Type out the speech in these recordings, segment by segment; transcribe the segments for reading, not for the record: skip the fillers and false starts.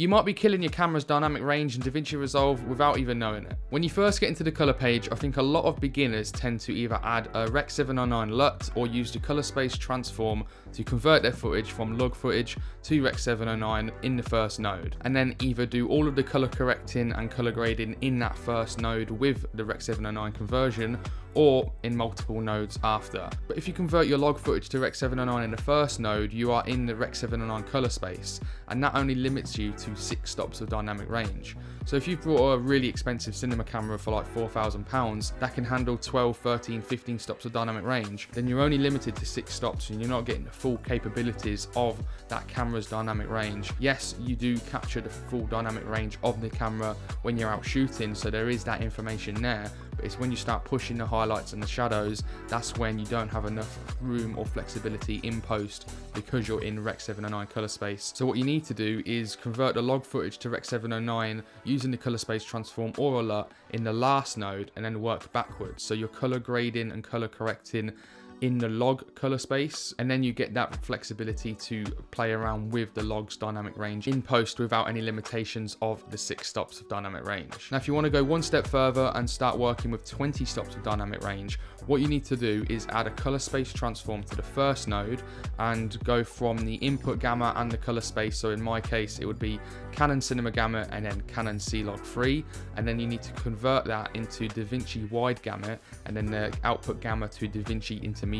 You might be killing your camera's dynamic range in DaVinci Resolve without even knowing it. When you first get into the color page, I think a lot of beginners tend to either add a Rec 709 LUT or use the color space transform to convert their footage from log footage to Rec 709 in the first node, and then either do all of the color correcting and color grading in that first node with the Rec 709 conversion, or in multiple nodes after. But if you convert your log footage to Rec 709 in the first node, you are in the Rec 709 color space, and that only limits you to 6 stops of dynamic range. So if you've brought a really expensive cinema camera for like £4,000 that can handle 12, 13, 15 stops of dynamic range, then you're only limited to 6 stops and you're not getting the full capabilities of that camera's dynamic range. Yes, you do capture the full dynamic range of the camera when you're out shooting, so there is that information there, but it's when you start pushing the highlights and the shadows, that's when you don't have enough room or flexibility in post because you're in Rec 709 color space. So what you need to do is convert the log footage to Rec 709 using the color space transform or a LUT in the last node, and then work backwards. So you're color grading and color correcting in the log color space, and then you get that flexibility to play around with the log's dynamic range in post without any limitations of the 6 stops of dynamic range. Now if you want to go one step further and start working with 20 stops of dynamic range, what you need to do is add a color space transform to the first node and go from the input gamma and the color space. So in my case it would be Canon Cinema Gamut and then Canon C-Log 3, and then you need to convert that into DaVinci Wide Gamut and then the output gamma to DaVinci Intermediate.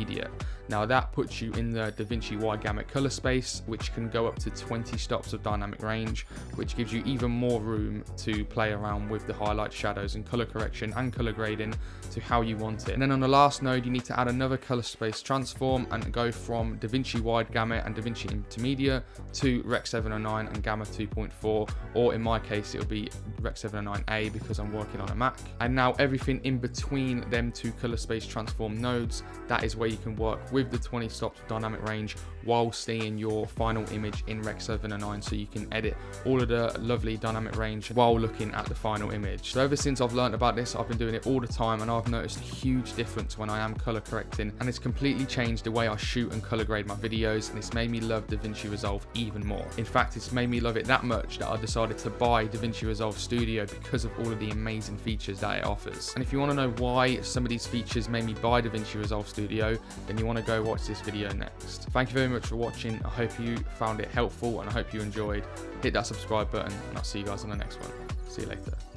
Now that puts you in the DaVinci Wide Gamut color space, which can go up to 20 stops of dynamic range, which gives you even more room to play around with the highlight, shadows and color correction and color grading to how you want it. And then on the last node you need to add another color space transform and go from DaVinci Wide Gamut and DaVinci Intermediate to Rec 709 and Gamma 2.4, or in my case it'll be Rec 709A because I'm working on a Mac. And now everything in between them two color space transform nodes, that is where you can work with the 20 stops of dynamic range while seeing your final image in Rec 709, so you can edit all of the lovely dynamic range while looking at the final image. So ever since I've learned about this, I've been doing it all the time, and I've noticed a huge difference when I am color correcting, and it's completely changed the way I shoot and color grade my videos, and it's made me love DaVinci Resolve even more. In fact, it's made me love it that much that I decided to buy DaVinci Resolve Studio because of all of the amazing features that it offers. And if you want to know why some of these features made me buy DaVinci Resolve Studio, then you want to go watch this video next. Thank you very much for watching. I hope you found it helpful and I hope you enjoyed. Hit that subscribe button and I'll see you guys on the next one. See you later.